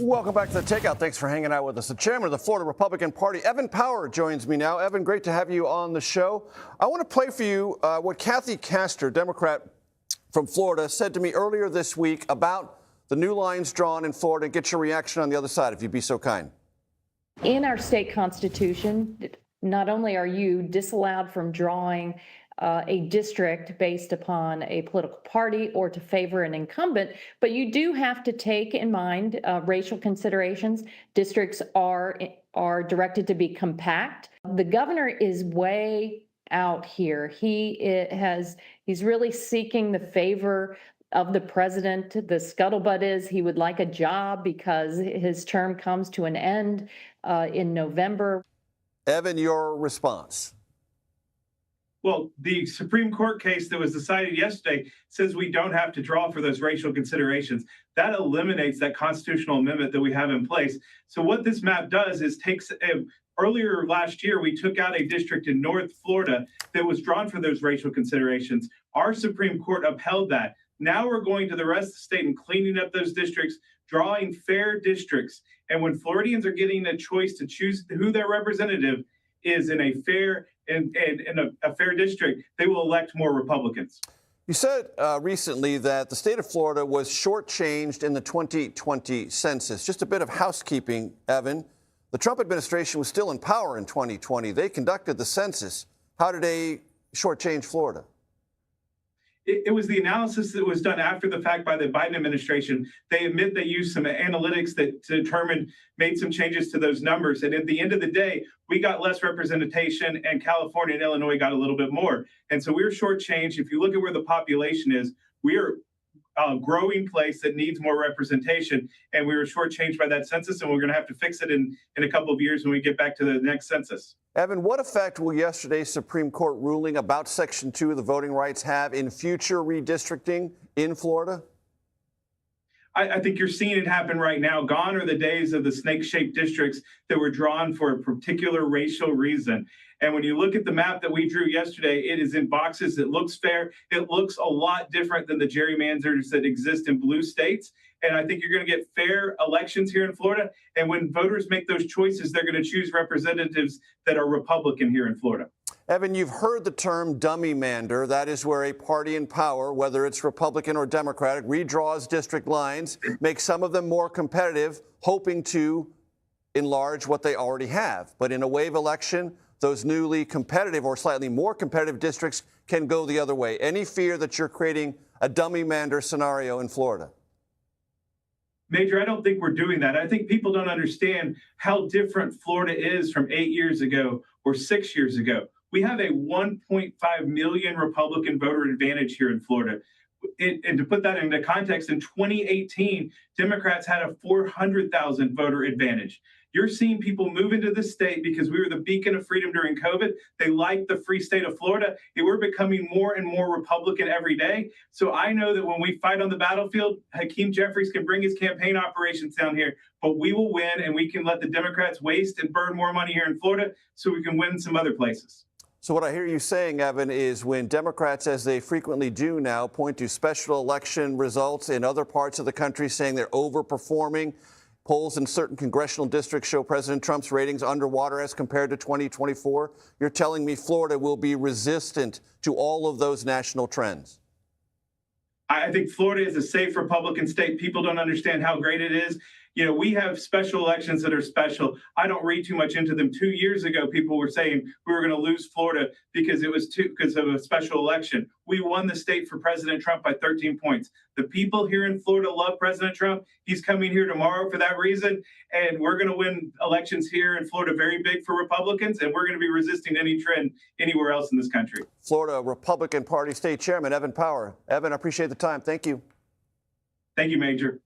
Welcome back to the Takeout. Thanks for hanging out with us. The chairman of the Florida Republican Party, Evan Power, joins me now. Evan, great to have you on the show. I want to play for you what Kathy Castor, Democrat from Florida, said to me earlier this week about the new lines drawn in Florida, and get your reaction on the other side, if you'd be so kind. In our state constitution, not only are you disallowed from drawing a district based upon a political party or to favor an incumbent, but you do have to take in mind racial considerations. Districts are directed to be compact. The governor is way out here. He's really seeking the favor of the president. The scuttlebutt is he would like a job because his term comes to an end in November. Evan, your response. Well, the Supreme Court case that was decided yesterday says we don't have to draw for those racial considerations. That eliminates that constitutional amendment that we have in place. So what this map does is earlier last year, we took out a district in North Florida that was drawn for those racial considerations. Our Supreme Court upheld that. Now we're going to the rest of the state and cleaning up those districts, drawing fair districts. And when Floridians are getting a choice to choose who their representative is in a fair a fair district, they will elect more Republicans. You said recently that the state of Florida was shortchanged in the 2020 census. Just a bit of housekeeping, Evan. The Trump administration was still in power in 2020. They conducted the census. How did they shortchange Florida? It was the analysis that was done after the fact by the Biden administration. They admit they used some analytics that made some changes to those numbers. And at the end of the day, we got less representation and California and Illinois got a little bit more. And so we're shortchanged. If you look at where the population is, we're a growing place that needs more representation. And we were shortchanged by that census, and we're going to have to fix it in a couple of years when we get back to the next census. Evan, what effect will yesterday's Supreme Court ruling about Section 2 of the voting rights have in future redistricting in Florida? I think you're seeing it happen right now. Gone are the days of the snake-shaped districts that were drawn for a particular racial reason. And when you look at the map that we drew yesterday, it is in boxes. It looks fair. It looks a lot different than the gerrymanders that exist in blue states. And I think you're going to get fair elections here in Florida. And when voters make those choices, they're going to choose representatives that are Republican here in Florida. Evan, you've heard the term dummy-mander. That is where a party in power, whether it's Republican or Democratic, redraws district lines, makes some of them more competitive, hoping to enlarge what they already have. But in a wave election, those newly competitive or slightly more competitive districts can go the other way. Any fear that you're creating a dummy-mander scenario in Florida? Major, I don't think we're doing that. I think people don't understand how different Florida is from 8 years ago or 6 years ago. We have a 1.5 million Republican voter advantage here in Florida. And to put that into context, in 2018, Democrats had a 400,000 voter advantage. You're seeing people move into the state because we were the beacon of freedom during COVID. They like the free state of Florida. We're becoming more and more Republican every day. So I know that when we fight on the battlefield, Hakeem Jeffries can bring his campaign operations down here, but we will win, and we can let the Democrats waste and burn more money here in Florida so we can win some other places. So what I hear you saying, Evan, is when Democrats, as they frequently do now, point to special election results in other parts of the country saying they're overperforming, polls in certain congressional districts show President Trump's ratings underwater as compared to 2024. You're telling me Florida will be resistant to all of those national trends? I think Florida is a safe Republican state. People don't understand how great it is. You know, we have special elections that are special. I don't read too much into them. 2 years ago, people were saying we were going to lose Florida because because of a special election. We won the state for President Trump by 13 points. The people here in Florida love President Trump. He's coming here tomorrow for that reason. And we're going to win elections here in Florida very big for Republicans. And we're going to be resisting any trend anywhere else in this country. Florida Republican Party State Chairman Evan Power. Evan, I appreciate the time. Thank you. Thank you, Major.